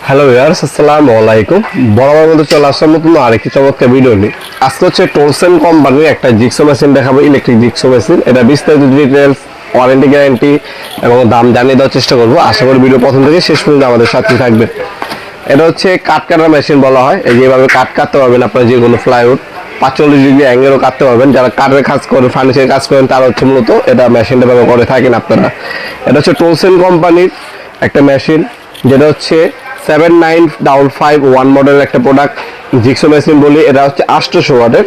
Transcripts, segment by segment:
Hello viewers, আসসালামু আলাইকুম। বরাবর মতো চলে আসলাম নতুন আরেকটি চমৎকার ভিডিও নিয়ে। আজকে হচ্ছে টোলসেন কোম্পানির একটা জিক্সো মেশিন দেখাবো, ইলেকট্রিক জিক্সো মেশিন। এটা বিস্তারিত ডিটেলস, ওয়ারেন্টি, গ্যারান্টি এবং দাম জানিয়ে দেওয়ার চেষ্টা করবো। আশা করি ভিডিও প্রথম থেকে শেষ পর্যন্ত আমাদের সাথে থাকবে। এটা হচ্ছে কাঠ কাটার মেশিন বলা হয়। এই যেভাবে কাঠ কাটতে পারবেন আপনারা, যে কোনো ফ্লাইউড 45 ডিগ্রি অ্যাঙ্গেলও কাটতে পারবেন। যারা কাঠের কাজ করেন, ফার্নিচারের কাজ করেন, তারা হচ্ছে মূলত এটা মেশিনটা ব্যবহার করে থাকেন আপনারা। এটা হচ্ছে টোলসেন কোম্পানির একটা মেশিন, যেটা হচ্ছে 79551 মডেলের একটা প্রোডাক্ট, জিক্সো মেশিন বলি। এটা হচ্ছে 800 ওয়াটের,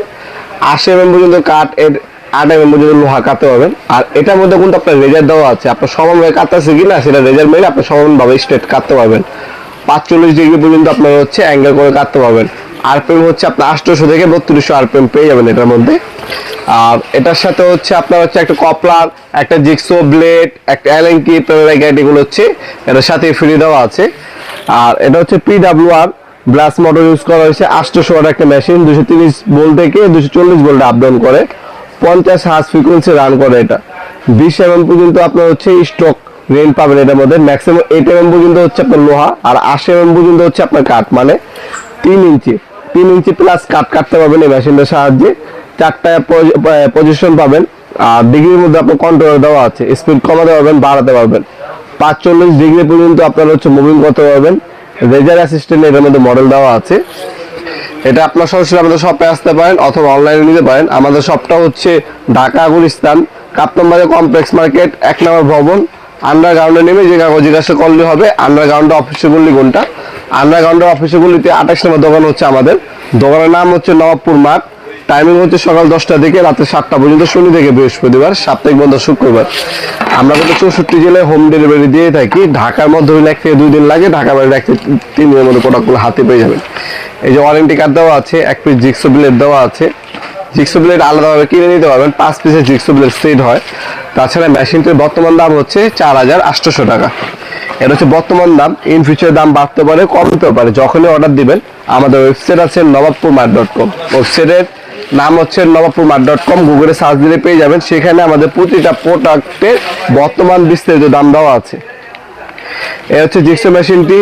80 mm পর্যন্ত কাঠ, এর 8 mm পর্যন্ত লোহা কাটতে পারবেন। আর এটার মধ্যে কিন্তু আপনার রেজার দেওয়া আছে, আপনার সমানভাবে কাটতেছে কিনা সেটা রেজার মেরে আপনি সমানভাবে স্ট্রেট কাটতে পারবেন। 45 ডিগ্রি পর্যন্ত আপনার হচ্ছে অ্যাঙ্গেল করে কাটতে পারবেন। আরপিএম হচ্ছে আপনার 800 থেকে 3200 আরপিএম পেয়ে যাবেন এটার মধ্যে। আর এটার সাথে হচ্ছে আপনার হচ্ছে একটা কপলার, একটা জিক্সো ব্লেড, একটা অ্যালেঙ্কি, গাইড, এগুলো হচ্ছে এটার সাথে ফ্রি দেওয়া আছে। আর এটা হচ্ছে PWR ব্রাশ মোটর ইউজ করা হয়েছে। 800 ওয়াট একটা মেশিন, 230 ভোল্ট থেকে 240 ভোল্ট আপ ডাউন করে, 50 হার্জ ফ্রিকোয়েন্সি রান করে। এটা 20 mm পর্যন্ত আপনার হচ্ছে স্টক রেঞ্জ পাবেন এটার মধ্যে। ম্যাক্সিমাম 8 mm পর্যন্ত হচ্ছে আপনার লোহা, আর 80 mm পর্যন্ত হচ্ছে আপনার কাঠ, মানে 3 ইঞ্চি প্লাস কাঠ কাটতে পারবেন এই মেশিনটার সাহায্যে। 4টা পজিশন পাবেন। আর ডিগ্রির মধ্যে আপনার কন্ট্রোল দেওয়া আছে, স্পিড কমাতে পারবেন, বাড়াতে পারবেন। 45 ডিগ্রি পর্যন্ত আপনারা হচ্ছে মুভিং করতে পারবেন। রেজার অ্যাসিস্ট্যান্ট এর মধ্যে মডেল দেওয়া আছে। এটা আপনার সরাসরি আমাদের শপে আসতে পারেন অথবা অনলাইনে নিতে পারেন। আমাদের শপটা হচ্ছে ঢাকা গুলিস্তান কাপ্তানবাজার কমপ্লেক্স মার্কেট 1 নম্বর ভবন। আন্ডারগ্রাউন্ডে নেমে যে কাগজ জিজ্ঞাসা করলে হবে। আন্ডারগ্রাউন্ডে অফিসে গুলি কোনটা, আন্ডারগ্রাউন্ডের অফিসে গুলিতে 28 নম্বর দোকান হচ্ছে আমাদের। দোকানের নাম হচ্ছে নবাবপুর মাঠ। টাইমিং হচ্ছে সকাল 10টা থেকে রাতে 7টা পর্যন্ত, শনি থেকে বৃহস্পতিবার, সাপ্তাহিক বন্ধ শুক্রবার। আমরা কিন্তু 64 জেলায় হোম ডেলিভারি দিয়ে থাকি। ঢাকার মধ্যে হইলে 1 থেকে 2 দিন লাগে, ঢাকার বাইরে 1 থেকে 3 দিনের মধ্যে প্রোডাক্টগুলো হাতে পেয়ে যাবেন। এই যে ওয়ারেন্টি কার্ড দেওয়া আছে, 1 পিস জিক্সো ব্লেড দেওয়া আছে। জিক্সো ব্লেড আলাদাভাবে কিনে নিতে পারবেন, 5 পিসের জিক্সো ব্লেড সেট হয়। তাছাড়া মেশিনটির বর্তমান দাম হচ্ছে 4800 টাকা। এটা হচ্ছে বর্তমান দাম। ইন ফিউচার দাম বাড়তে পারে, কমতে পারে, যখনই অর্ডার দিবেন। আমাদের ওয়েবসাইট আছে নবাবপুরমার্ট.com। ওয়েবসাইটের নাম হচ্ছে নবাবপুরমার্ট.com। গুগলে সার্চ দিলে পেয়ে যাবেন। সেখানে আমাদের প্রতিটা প্রোডাক্টের বর্তমান বিস্তারিত দাম দেওয়া আছে। এ হচ্ছে জিক্সো মেশিনটি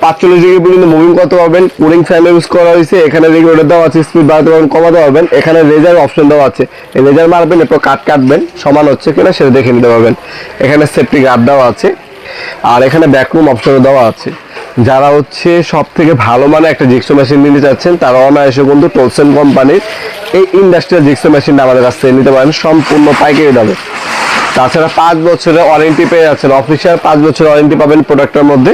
45 ডিগ্রি পর্যন্ত মুভিং করতে পারবেন। কুলিং ফ্যান ইউজ করা হয়েছে। এখানে রেগুলেটর দেওয়া আছে, স্পিড বাড়াতে পারবেন, কমাতে পারবেন। এখানে রেজার অপশন দেওয়া আছে, এই রেজার মারবেন, এরপর কাটবেন, সমান হচ্ছে কিনা সেটা দেখে নিতে পারবেন। এখানে সেফটি গার্ড দেওয়া আছে। আর এখানে ব্যাকরুম অপশন দেওয়া আছে। যারা হচ্ছে সব থেকে ভালো মানে একটা জিক্সো মেশিন নিতে চাচ্ছেন, তারা অনায়াসে কিন্তু টোলসেন কোম্পানির এই ইন্ডাস্ট্রিয়াল জিক্সো মেশিনটা আমাদের কাছ থেকে নিতে পারেন সম্পূর্ণ পাইকারি দামে। তাছাড়া 5 বছরের ওয়ারেন্টি পেয়ে যাচ্ছেন, অফিসিয়াল 5 বছরের ওয়ারেন্টি পাবেন প্রোডাক্টের মধ্যে।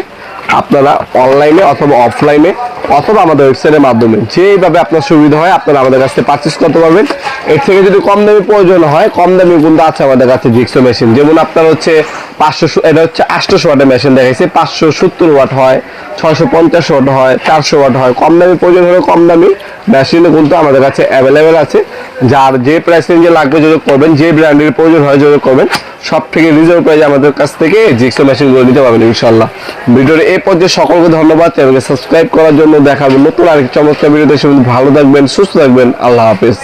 আপনারা অনলাইনে অথবা অফলাইনে অথবা আমাদের ওয়েবসাইটের মাধ্যমে যেভাবে আপনার সুবিধা হয় আপনারা আমাদের কাছ থেকে পারচেস করতে পারবেন। এর থেকে যদি কম দামি প্রয়োজন হয়, কম দামি কিন্তু আছে আমাদের কাছে জিক্সো মেশিন। যেমন আপনার হচ্ছে 500, এটা হচ্ছে 800 ওয়াটের মেশিন দেখাইছে, 570 ওয়াট হয়, 650 ওয়াট হয়, 400 ওয়াট হয়। কম দামি প্রয়োজন হলে কম দামি মেশিনও কিন্তু আমাদের কাছে অ্যাভেলেবেল আছে। যার যে প্রাইস রেঞ্জে লাগবে যোগাযোগ করবেন, যে ব্র্যান্ডের প্রয়োজন হয় যোগাযোগ করবেন। সব থেকে রিজনেবল প্রাইসে আমাদের কাছ থেকে জিক্সো মেশিনগুলো নিতে পারবেন ইনশাল্লাহ। ভিডিওর এই পর্যায়ে সকলকে ধন্যবাদ। চ্যানেলকে সাবস্ক্রাইব করার জন্য। দেখাবেন নতুন আরেকটি চমৎকার ভিডিওতে। ভালো থাকবেন, সুস্থ থাকবেন। আল্লাহ হাফেজ।